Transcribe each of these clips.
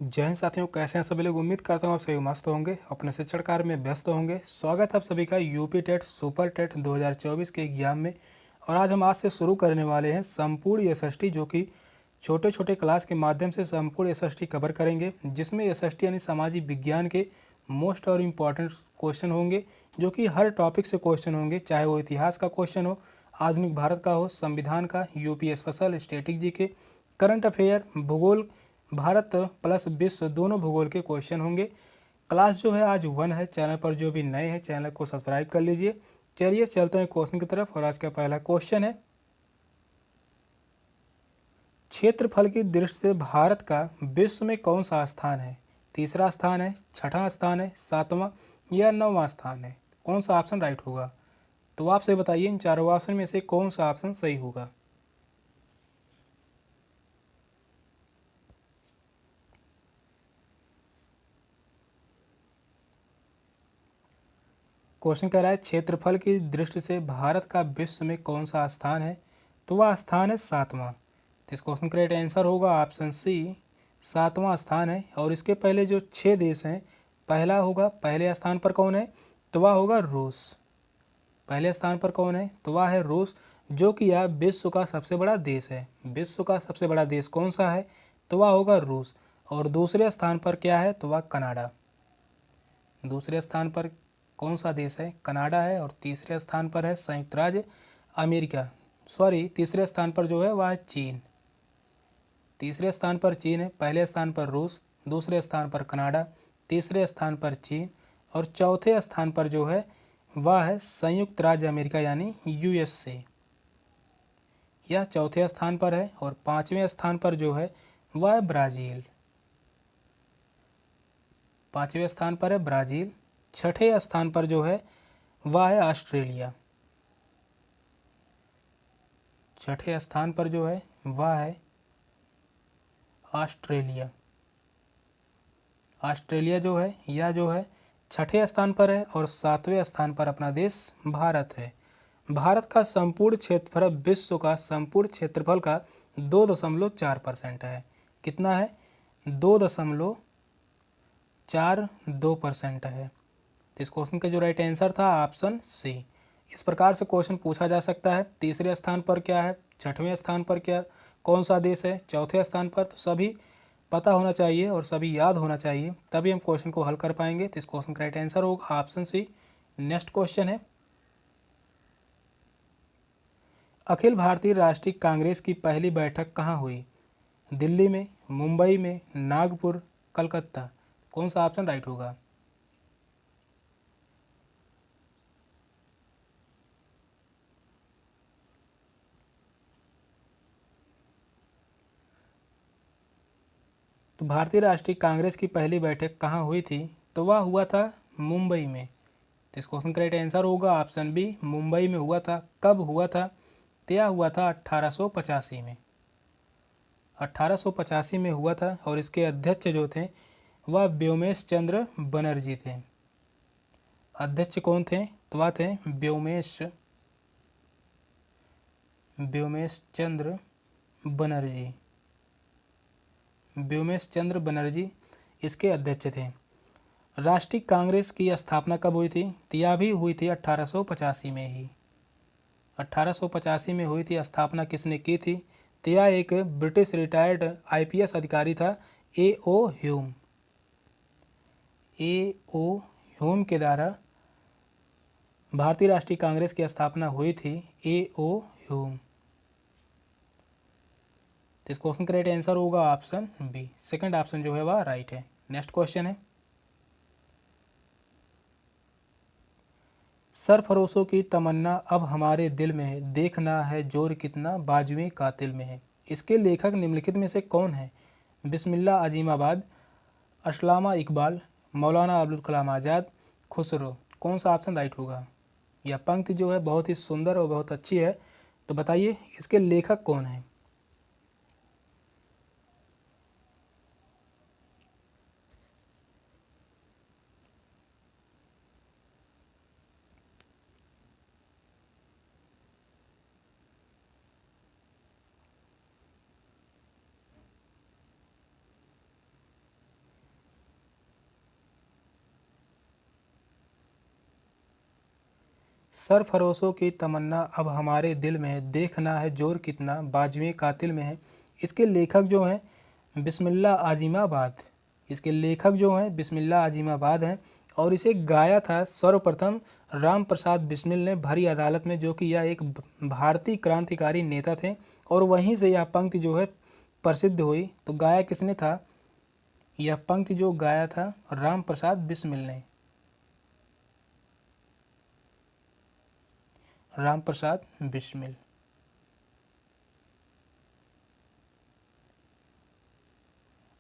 जय हिंद साथियों, कैसे हैं सभी लोग। उम्मीद करता हूँ आप सभी मस्त होंगे, अपने शिक्षण कार्य में व्यस्त होंगे। स्वागत है आप सभी का यूपी टेट सुपर टेट 2024 के एग्जाम में। और आज से शुरू करने वाले हैं संपूर्ण एसएसटी, जो कि छोटे छोटे क्लास के माध्यम से संपूर्ण एसएसटी कवर करेंगे, जिसमें एसएसटी यानी सामाजिक विज्ञान के मोस्ट और इम्पॉर्टेंट क्वेश्चन होंगे, जो कि हर टॉपिक से क्वेश्चन होंगे, चाहे वो इतिहास का क्वेश्चन हो, आधुनिक भारत का हो, संविधान का, UP special, static GK, current affair, भूगोल, भारत प्लस विश्व, दोनों भूगोल के क्वेश्चन होंगे। क्लास जो है आज 1 है। चैनल पर जो भी नए हैं चैनल को सब्सक्राइब कर लीजिए। चलिए चलते हैं क्वेश्चन की तरफ। और आज का पहला क्वेश्चन है, क्षेत्रफल की दृष्टि से भारत का विश्व में कौन सा स्थान है। तीसरा स्थान है, छठा स्थान है, सातवां या नौवां स्थान है। कौन सा ऑप्शन राइट होगा? तो आपसे बताइए इन चारों ऑप्शन में से कौन सा ऑप्शन सही होगा। क्वेश्चन कह रहा है, क्षेत्रफल की दृष्टि से भारत का विश्व में कौन सा स्थान है। तो वह स्थान है सातवां। तो इस क्वेश्चन का राइट आंसर होगा ऑप्शन सी, सातवां स्थान है। और इसके पहले जो 6 देश हैं, पहला होगा, पहले स्थान पर कौन है, तो वह होगा रूस। पहले स्थान पर कौन है, तो वह है रूस, जो कि यह विश्व का सबसे बड़ा देश है। विश्व का सबसे बड़ा देश कौन सा है, तो वह होगा रूस। और दूसरे स्थान पर क्या है, तो वह कनाडा। दूसरे स्थान पर कौन सा देश है, कनाडा है। और तीसरे स्थान पर है संयुक्त राज्य अमेरिका, सॉरी तीसरे स्थान पर जो है वह है चीन। तीसरे स्थान पर चीन है, पहले स्थान पर रूस, दूसरे स्थान पर कनाडा, तीसरे स्थान पर चीन, और चौथे स्थान पर जो है वह है संयुक्त राज्य अमेरिका यानी यूएसए। यह चौथे स्थान पर है। और पाँचवें स्थान पर जो है वह है ब्राज़ील। पाँचवें स्थान पर है ब्राज़ील। छठे स्थान पर जो है वह है ऑस्ट्रेलिया। छठे स्थान पर जो है वह है ऑस्ट्रेलिया। ऑस्ट्रेलिया जो है यह जो है छठे स्थान पर है। और सातवें स्थान पर अपना देश भारत है। भारत का संपूर्ण क्षेत्रफल विश्व का संपूर्ण क्षेत्रफल का 2.42% है। कितना है? 2.42% है। तो इस क्वेश्चन का जो राइट आंसर था ऑप्शन सी। इस प्रकार से क्वेश्चन पूछा जा सकता है। तीसरे स्थान पर क्या है, छठवें स्थान पर क्या, कौन सा देश है, चौथे स्थान पर, तो सभी पता होना चाहिए और सभी याद होना चाहिए, तभी हम क्वेश्चन को हल कर पाएंगे। तो इस क्वेश्चन का राइट आंसर होगा ऑप्शन सी। नेक्स्ट क्वेश्चन है, अखिल भारतीय राष्ट्रीय कांग्रेस की पहली बैठक कहाँ हुई। दिल्ली में, मुंबई में, नागपुर, कलकत्ता। कौन सा ऑप्शन राइट होगा? तो भारतीय राष्ट्रीय कांग्रेस की पहली बैठक कहाँ हुई थी, तो वह हुआ था मुंबई में। तो इस क्वेश्चन का राइट आंसर होगा ऑप्शन बी, मुंबई में हुआ था। कब हुआ था? तो यह हुआ था 1885 में। 1885 में हुआ था। और इसके अध्यक्ष जो थे वह व्योमेश चंद्र बनर्जी थे। अध्यक्ष कौन थे, तो वह थे व्योमेश चंद्र बनर्जी। व्योमेश चंद्र बनर्जी इसके अध्यक्ष थे। राष्ट्रीय कांग्रेस की स्थापना कब हुई थी? तो यह भी हुई थी 1885 में ही। 1885 में हुई थी। स्थापना किसने की थी? तो यह एक ब्रिटिश रिटायर्ड आईपीएस अधिकारी था, ए.ओ. ह्यूम। ए.ओ. ह्यूम के द्वारा भारतीय राष्ट्रीय कांग्रेस की स्थापना हुई थी, ए.ओ. ह्यूम। तो इस क्वेश्चन का राइट आंसर होगा ऑप्शन बी। सेकंड ऑप्शन जो है वह राइट है। नेक्स्ट क्वेश्चन है, सरफरोशों की तमन्ना अब हमारे दिल में है, देखना है जोर कितना बाजुए कातिल में है। इसके लेखक निम्नलिखित में से कौन है? बिस्मिल्लाह अजीमाबाद, असलामा इकबाल, मौलाना अब्दुल कलाम आज़ाद, खुसरो। कौन सा ऑप्शन राइट होगा? यह पंक्ति जो है बहुत ही सुंदर और बहुत अच्छी है। तो बताइए इसके लेखक कौन है? सरफरोशों की तमन्ना अब हमारे दिल में है, देखना है जोर कितना बाजुए कातिल में है। इसके लेखक जो हैं बिस्मिल्लाह आजिमाबाद। इसके लेखक जो हैं बिस्मिल्लाह आजिमाबाद हैं और इसे गाया था सर्वप्रथम राम प्रसाद बिस्मिल ने भरी अदालत में, जो कि यह एक भारतीय क्रांतिकारी नेता थे और वहीं से यह पंक्ति जो है प्रसिद्ध हुई। तो गाया किसने था? यह पंक्ति जो गाया था राम प्रसाद बिस्मिल ने। राम प्रसाद बिस्मिल।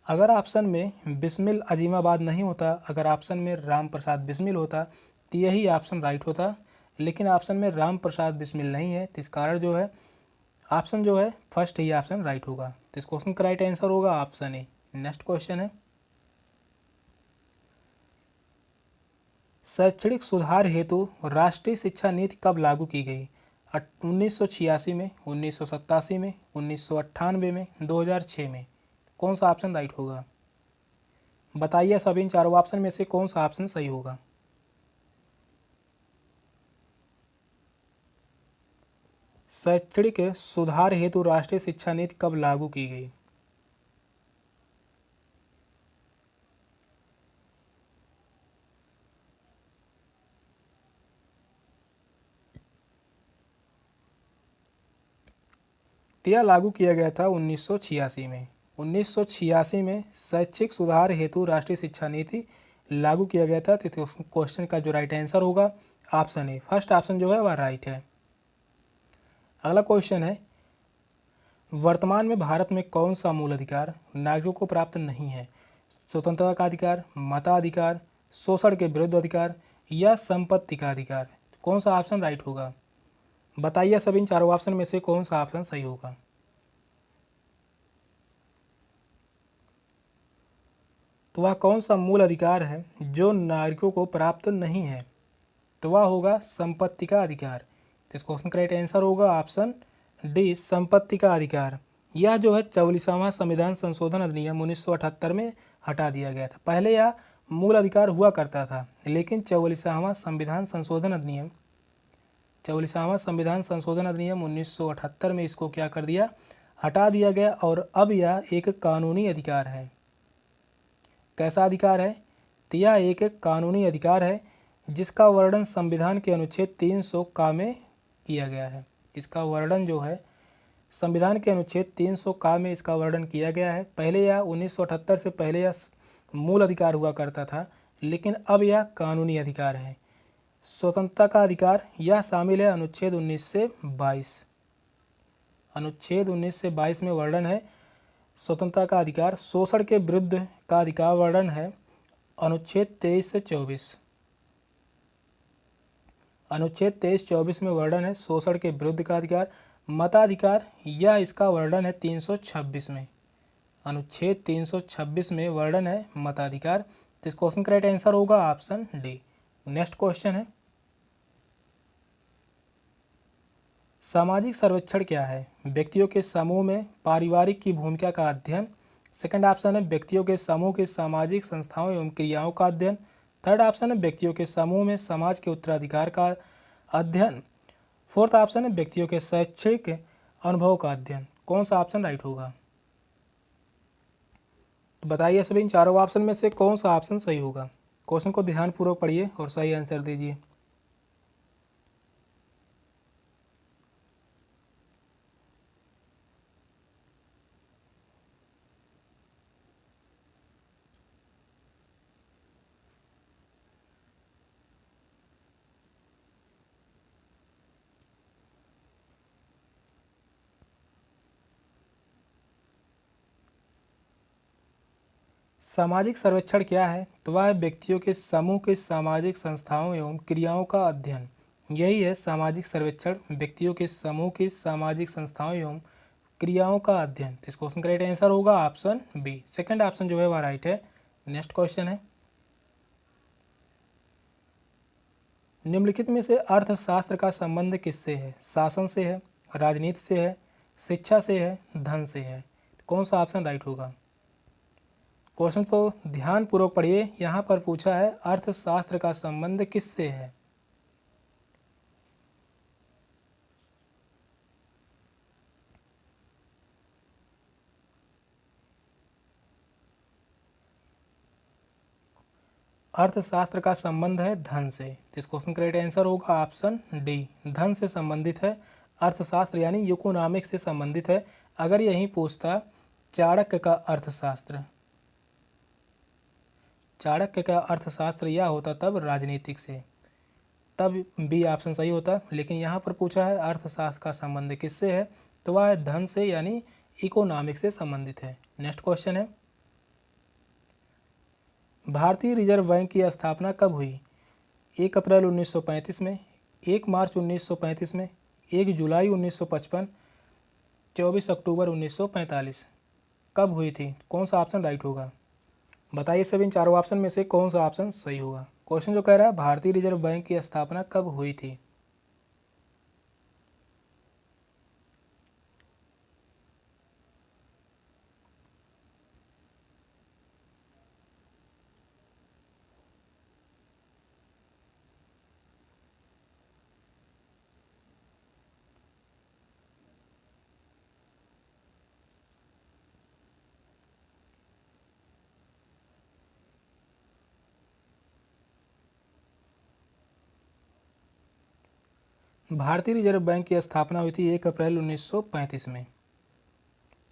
अगर ऑप्शन में बिस्मिल अजीमाबाद नहीं होता, अगर ऑप्शन में राम प्रसाद बिस्मिल होता तो यही ऑप्शन राइट होता, लेकिन ऑप्शन में राम प्रसाद बिस्मिल नहीं है, तो इस कारण जो है ऑप्शन जो है फर्स्ट ही ऑप्शन राइट होगा। तो इस क्वेश्चन का राइट आंसर होगा ऑप्शन ए। नेक्स्ट क्वेश्चन है, शैक्षणिक सुधार हेतु राष्ट्रीय शिक्षा नीति कब लागू की गई? 1986 में, 1987 में, 1998 में, 2006 में। कौन सा ऑप्शन राइट होगा? बताइए सभी इन चारों ऑप्शन में से कौन सा ऑप्शन सही होगा। शैक्षणिक सुधार हेतु राष्ट्रीय शिक्षा नीति कब लागू की गई? यह लागू किया गया था 1986 में। 1986 में शैक्षिक सुधार हेतु राष्ट्रीय शिक्षा नीति लागू किया गया था। तो क्वेश्चन का जो राइट आंसर होगा ऑप्शन ए। फर्स्ट ऑप्शन जो है वह राइट है। अगला क्वेश्चन है, वर्तमान में भारत में कौन सा मूल अधिकार नागरिकों को प्राप्त नहीं है? स्वतंत्रता का अधिकार, मताधिकार, शोषण के विरुद्ध अधिकार या संपत्ति का अधिकार। कौन सा ऑप्शन राइट होगा? बताइए सभी इन चारों ऑप्शन में से कौन सा ऑप्शन सही होगा। तो वह कौन सा मूल अधिकार है जो नागरिकों को प्राप्त नहीं है? तो वह होगा संपत्ति का अधिकार। तो इस क्वेश्चन का राइट आंसर होगा ऑप्शन डी, संपत्ति का अधिकार। यह जो है 44वां संविधान संशोधन अधिनियम 1978 में हटा दिया गया था। पहले यह मूल अधिकार हुआ करता था, लेकिन 44वां संविधान संशोधन अधिनियम 1978 में इसको क्या कर दिया? हटा दिया गया और अब यह एक कानूनी अधिकार है। कैसा अधिकार है? तो यह एक कानूनी अधिकार है जिसका वर्णन संविधान के अनुच्छेद 300 का में किया गया है। इसका वर्णन जो है संविधान के अनुच्छेद 300 का में इसका वर्णन किया गया है। पहले यह 1978 से पहले यह मूल अधिकार हुआ करता था, लेकिन अब यह कानूनी अधिकार है। स्वतंत्रता का अधिकार यह शामिल है अनुच्छेद 19 से 22। अनुच्छेद 19 से 22 में वर्णन है स्वतंत्रता का अधिकार। शोषण के विरुद्ध का अधिकार वर्णन है अनुच्छेद 23 से 24। अनुच्छेद 23-24 में वर्णन है शोषण के विरुद्ध का अधिकार। मताधिकार यह इसका वर्णन है 326 में। अनुच्छेद 326 में वर्णन है मताधिकार। तो इस क्वेश्चन का राइट आंसर होगा ऑप्शन डी। नेक्स्ट क्वेश्चन है, सामाजिक सर्वेक्षण क्या है? व्यक्तियों के समूह में पारिवारिक की भूमिका का अध्ययन। सेकंड ऑप्शन है व्यक्तियों के समूह के सामाजिक संस्थाओं एवं क्रियाओं का अध्ययन। थर्ड ऑप्शन है व्यक्तियों के समूह में समाज के उत्तराधिकार का अध्ययन। फोर्थ ऑप्शन है व्यक्तियों के शैक्षिक अनुभव का अध्ययन। कौन सा ऑप्शन राइट होगा? तो बताइए सभी इन चारों ऑप्शन में से कौन सा ऑप्शन सही होगा। क्वेश्चन को ध्यानपूर्वक पढ़िए और सही आंसर दीजिए। सामाजिक सर्वेक्षण क्या है? तो वह है व्यक्तियों के समूह के सामाजिक संस्थाओं एवं क्रियाओं का अध्ययन। यही है सामाजिक सर्वेक्षण, व्यक्तियों के समूह की सामाजिक संस्थाओं एवं क्रियाओं का अध्ययन। तो इस क्वेश्चन का राइट आंसर होगा ऑप्शन बी। सेकंड ऑप्शन जो है वह राइट है। नेक्स्ट क्वेश्चन है, निम्नलिखित में से अर्थशास्त्र का संबंध किससे है? शासन से है, राजनीति से है, शिक्षा से है, धन से है। कौन सा ऑप्शन राइट होगा? क्वेश्चन तो ध्यानपूर्वक पढ़िए। यहाँ पर पूछा है अर्थशास्त्र का संबंध किससे है? अर्थशास्त्र का संबंध है धन से। तो इस क्वेश्चन का राइट आंसर होगा ऑप्शन डी, धन से संबंधित है अर्थशास्त्र, यानी इकोनॉमिक्स से संबंधित है। अगर यही पूछता चाणक्य का अर्थशास्त्र, चाणक्य का अर्थशास्त्र यह होता तब राजनीतिक से, तब बी ऑप्शन सही होता। लेकिन यहाँ पर पूछा है अर्थशास्त्र का संबंध किससे है, तो वह धन से यानी इकोनॉमिक्स से संबंधित है। नेक्स्ट क्वेश्चन है, भारतीय रिजर्व बैंक की स्थापना कब हुई? 1 अप्रैल 1935 में, 1 मार्च 1935 में, 1 जुलाई 1955, 24 अक्टूबर 1945। कब हुई थी? कौन सा ऑप्शन राइट होगा? बताइए सभी इन चारों ऑप्शन में से कौन सा ऑप्शन सही होगा। क्वेश्चन जो कह रहा है भारतीय रिजर्व बैंक की स्थापना कब हुई थी? भारतीय रिजर्व बैंक की स्थापना हुई थी 1 अप्रैल 1935 में।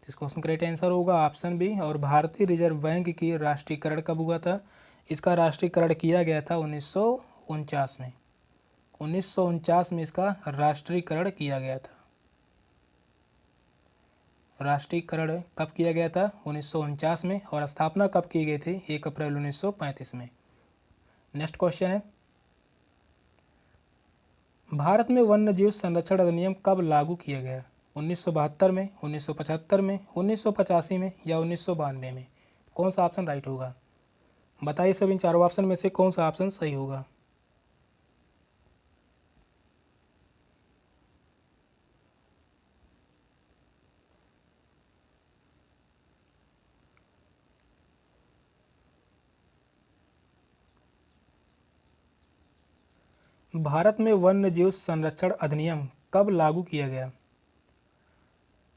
इस क्वेश्चन का राइट आंसर होगा ऑप्शन बी। और भारतीय रिजर्व बैंक की राष्ट्रीयकरण कब हुआ था? इसका राष्ट्रीयकरण किया गया था 1949 में। 1949 में इसका राष्ट्रीयकरण किया गया था। राष्ट्रीयकरण कब किया गया था? 1949 में। और स्थापना कब की गई थी? 1 अप्रैल 1935 में। नेक्स्ट क्वेश्चन है, भारत में वन्यजीव संरक्षण अधिनियम कब लागू किया गया? 1972 में, 1975 में, 1985 में या 1992 में? कौन सा ऑप्शन राइट होगा? बताइए सब इन चारों ऑप्शन में से कौन सा ऑप्शन सही होगा। भारत में वन्यजीव संरक्षण अधिनियम कब लागू किया गया?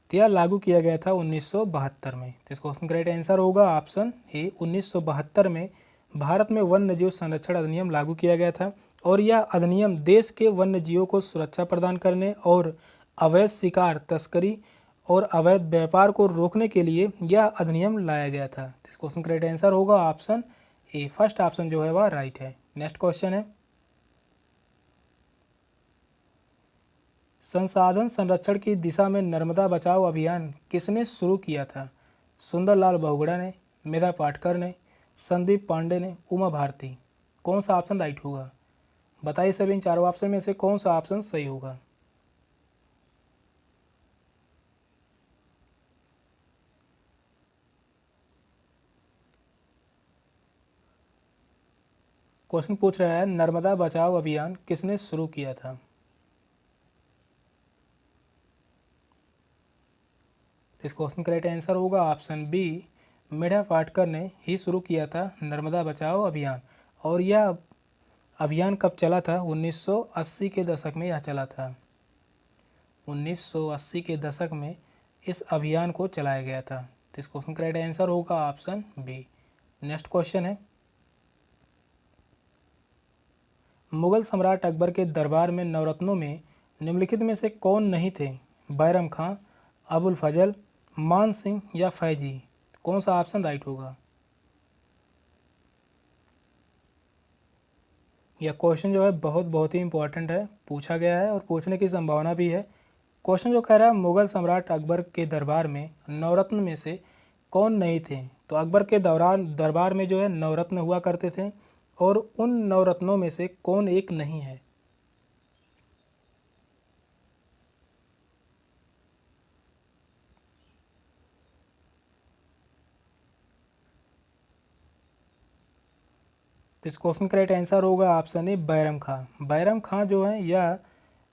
तो यह लागू किया गया था 1972 में। तो इस क्वेश्चन का राइट आंसर होगा ऑप्शन ए, 1972 में भारत में वन्यजीव संरक्षण अधिनियम लागू किया गया था। और यह अधिनियम देश के वन्यजीवों को सुरक्षा प्रदान करने और अवैध शिकार, तस्करी और अवैध व्यापार को रोकने के लिए यह अधिनियम लाया गया था। तो इस क्वेश्चन का राइट आंसर होगा ऑप्शन ए, फर्स्ट ऑप्शन जो है वह राइट है। नेक्स्ट क्वेश्चन है, संसाधन संरक्षण की दिशा में नर्मदा बचाओ अभियान किसने शुरू किया था? सुंदरलाल बहुगुणा ने, मेधा पाटकर ने, संदीप पांडे ने, उमा भारती। कौन सा ऑप्शन राइट होगा? बताइए सभी इन चारों ऑप्शन में से कौन सा ऑप्शन सही होगा। क्वेश्चन पूछ रहा है नर्मदा बचाओ अभियान किसने शुरू किया था? तो इस क्वेश्चन का राइट आंसर होगा ऑप्शन बी, मेधा पाटकर ने ही शुरू किया था नर्मदा बचाओ अभियान। और यह अभियान कब चला था? 1980 के दशक में यह चला था। 1980 के दशक में इस अभियान को चलाया गया था। तो इस क्वेश्चन का राइट आंसर होगा ऑप्शन बी। नेक्स्ट क्वेश्चन है, मुगल सम्राट अकबर के दरबार में नवरत्नों में निम्नलिखित में से कौन नहीं थे? बैरम खां, अबुल फजल, मान सिंह या फैजी? कौन सा ऑप्शन राइट होगा? यह क्वेश्चन जो है बहुत ही इंपॉर्टेंट है, पूछा गया है और पूछने की संभावना भी है। क्वेश्चन जो कह रहा है मुगल सम्राट अकबर के दरबार में नवरत्न में से कौन नहीं थे? तो अकबर के दौरान दरबार में जो है नवरत्न हुआ करते थे और उन नवरत्नों में से कौन एक नहीं है? तो इस क्वेश्चन का राइट आंसर होगा ऑप्शन ए, बैरम खां। बैरम खां जो है यह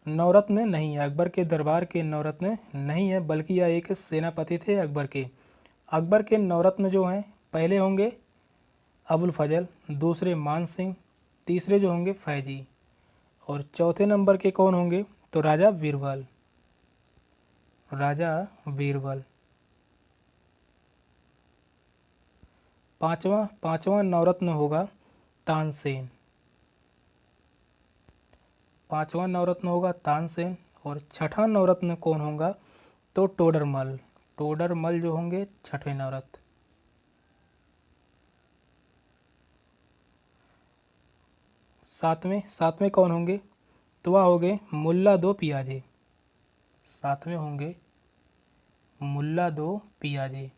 नवरत्न नहीं है, अकबर के दरबार के नवरत्न नहीं है, बल्कि यह एक सेनापति थे अकबर के। अकबर के नवरत्न जो हैं पहले होंगे अबुल फजल, दूसरे मान सिंह, तीसरे जो होंगे फैजी और चौथे नंबर के कौन होंगे? तो राजा बीरबल। राजा बीरबल। पांचवा नवरत्न होगा तानसेन। पांचवा नवरत्न होगा तानसेन। और छठा नवरत्न कौन होगा? तो टोडरमल। टोडरमल जो होंगे छठवें नवरत्न। सातवें कौन होंगे? तो वह होंगे मुल्ला दो पियाजे। सातवें होंगे मुल्ला दो पियाजे,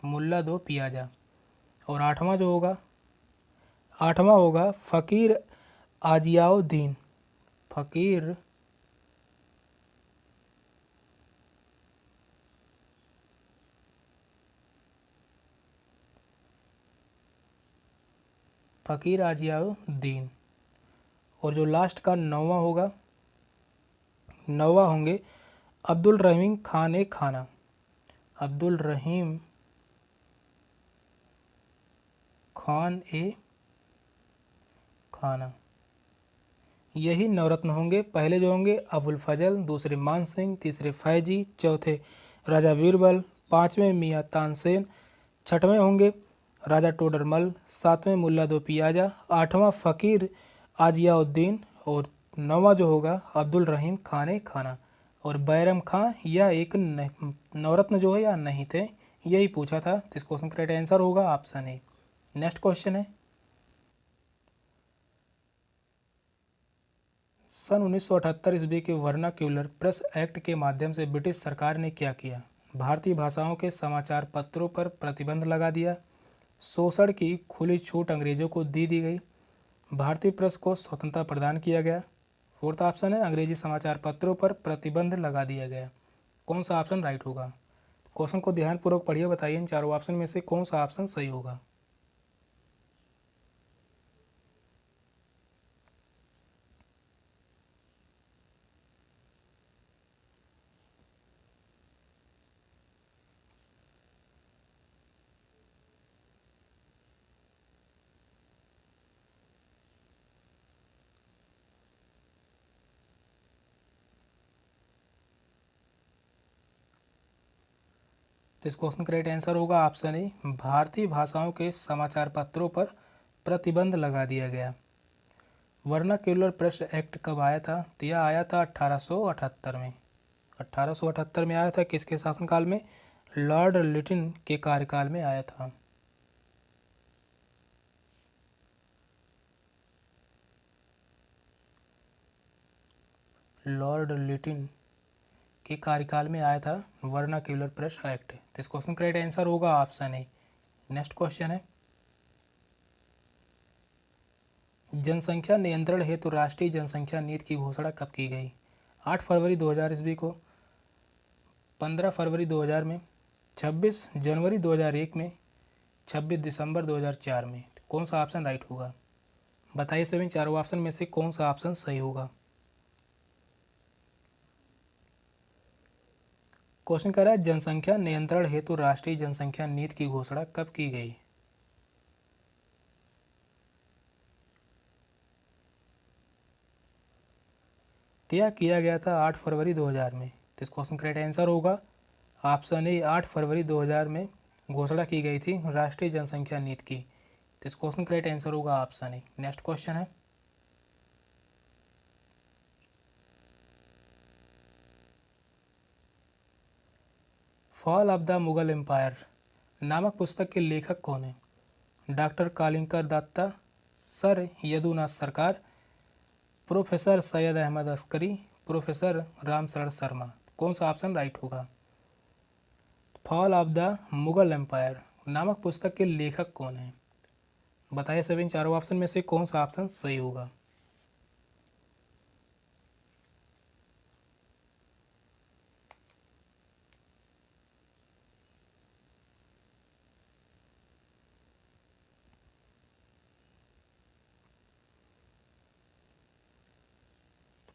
मुल्ला दो पियाजा। और आठवां जो होगा, आठवां होगा फ़कीर आजियाउद्दीन। फ़कीर फ़कीर आजियाउद्दीन। और जो लास्ट का नौवां होगा, नौवां होंगे अब्दुल रहीम खान ए खाना। अब्दुल रहीम खान ए खाना। यही नवरत्न होंगे। पहले जो होंगे अबुल फजल, दूसरे मान सिंह, तीसरे फैजी, चौथे राजा बीरबल, पांचवें मियाँ तानसेन, छठवें होंगे राजा टोडरमल, सातवें मुल्ला दो पियाजा, आठवां फ़कीर आजियाउद्दीन और नौवां जो होगा अब्दुल रहीम खान ए खाना। और बैरम खां यह एक नवरत्न जो है या नहीं थे, यही पूछा था। तो इस क्वेश्चन का राइट आंसर होगा ऑप्शन ए। नेक्स्ट क्वेश्चन है, सन 1978 ईस्वी के वर्नाक्यूलर प्रेस एक्ट के माध्यम से ब्रिटिश सरकार ने क्या किया? भारतीय भाषाओं के समाचार पत्रों पर प्रतिबंध लगा दिया, शोषण की खुली छूट अंग्रेजों को दी गई, भारतीय प्रेस को स्वतंत्रता प्रदान किया गया। फोर्थ ऑप्शन है अंग्रेजी समाचार पत्रों पर प्रतिबंध लगा दिया गया। कौन सा ऑप्शन राइट होगा? क्वेश्चन को ध्यानपूर्वक पढ़िए, बताइए इन चारों ऑप्शन में से कौन सा ऑप्शन सही होगा। तो इस क्वेश्चन का राइट आंसर होगा ऑप्शन ए, भारतीय भाषाओं के समाचार पत्रों पर प्रतिबंध लगा दिया गया। वर्नाक्यूलर प्रेस एक्ट कब आया था? तो यह आया था 1878 में। 1878 में आया था। किसके शासनकाल में? लॉर्ड लिटिन के कार्यकाल में आया था। लॉर्ड लिटिन के कार्यकाल में आया था वर्नाक्यूलर प्रेस एक्ट। तो इस क्वेश्चन का राइट आंसर होगा ऑप्शन ए। नेक्स्ट क्वेश्चन है, जनसंख्या नियंत्रण हेतु राष्ट्रीय जनसंख्या नीति की घोषणा कब की गई? 8 फरवरी 2000 ईस्वी को, 15 फरवरी 2000 में, 26 जनवरी 2001 में, 26 दिसंबर 2004 में। कौन सा ऑप्शन राइट होगा? बताइए सभी चारों ऑप्शन में से कौन सा ऑप्शन सही होगा। क्वेश्चन कह रहा है जनसंख्या नियंत्रण हेतु राष्ट्रीय जनसंख्या नीति की घोषणा कब की गई? तय किया गया था 8 फरवरी 2000 में। तो इस क्वेश्चन का राइट आंसर होगा ऑप्शन ए, 8 फरवरी 2000 में घोषणा की गई थी राष्ट्रीय जनसंख्या नीति की। तो इस क्वेश्चन का राइट आंसर होगा ऑप्शन ए। नेक्स्ट क्वेश्चन है, fall of the Mughal empire नामक पुस्तक के लेखक कौन है? Doctor Kalinkar Datta, sir Yadunath Sarkar, professor Syed Ahmad Askari, professor Ramsharan Sharma. कौन सा ऑप्शन राइट होगा? Fall of the Mughal empire नामक पुस्तक के लेखक कौन है? बताइए सभी इन चारों ऑप्शन में से कौन सा ऑप्शन सही होगा।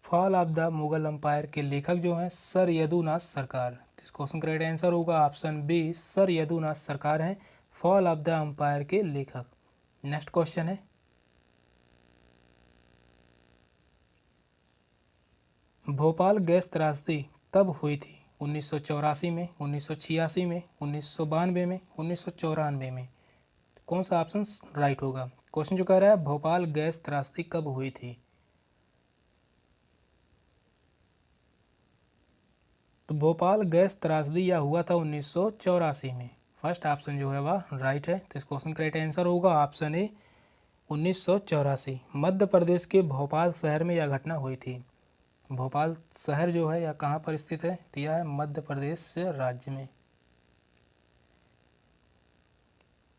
Fall of the Mughal empire के लेखक जो हैं सर यदुनाथ सरकार। इस क्वेश्चन का राइट आंसर होगा ऑप्शन बी, सर यदुनाथ सरकार हैं फॉल ऑफ द एम्पायर के लेखक। नेक्स्ट क्वेश्चन है, भोपाल गैस त्रासदी कब हुई थी? 1984 में, 1986 में, 1992 में, 1994 में। कौन सा ऑप्शन राइट होगा। क्वेश्चन जो कह रहा है भोपाल गैस त्रासदी कब हुई थी, तो भोपाल गैस त्रासदी यह हुआ था 1984 में। फर्स्ट ऑप्शन जो है वह राइट है। तो इस क्वेश्चन का राइट आंसर होगा ऑप्शन ए 1984। मध्य प्रदेश के भोपाल शहर में यह घटना हुई थी। भोपाल शहर जो है यह कहाँ पर स्थित है, तो यह है मध्य प्रदेश राज्य में।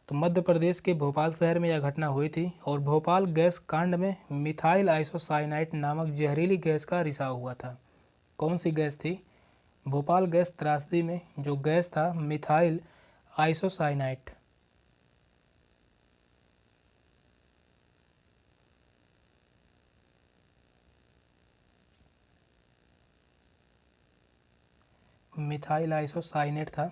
तो मध्य प्रदेश के भोपाल शहर में यह घटना हुई थी और भोपाल गैस कांड में मिथाइल आइसोसाइनाइट नामक जहरीली गैस का रिसाव हुआ था। कौन सी गैस थी, भोपाल गैस त्रासदी में जो गैस था मिथाइल आइसोसाइनाइट। मिथाइल आइसोसाइनेट था,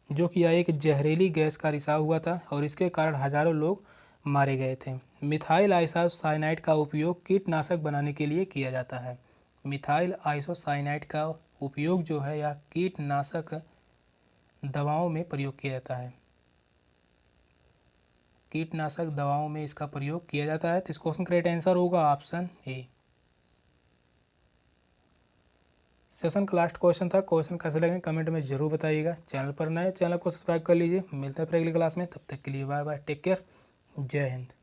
जो कि यह एक जहरीली गैस का रिसाव हुआ था और इसके कारण हजारों लोग मारे गए थे। मिथाइल आइसोसाइनाइट का उपयोग कीटनाशक बनाने के लिए किया जाता है। मिथाइल आइसोसाइनाइट का उपयोग जो है यह कीटनाशक दवाओं में प्रयोग किया जाता है। कीटनाशक दवाओं में इसका प्रयोग किया जाता है। तो इस क्वेश्चन का राइट आंसर होगा ऑप्शन ए। सेशन का लास्ट क्वेश्चन था। क्वेश्चन कैसे लगे कमेंट में जरूर बताइएगा। चैनल पर नए चैनल को सब्सक्राइब कर लीजिए। मिलते हैं फिर अगली क्लास में, तब तक के लिए बाय बाय, टेक केयर, जय हिंद।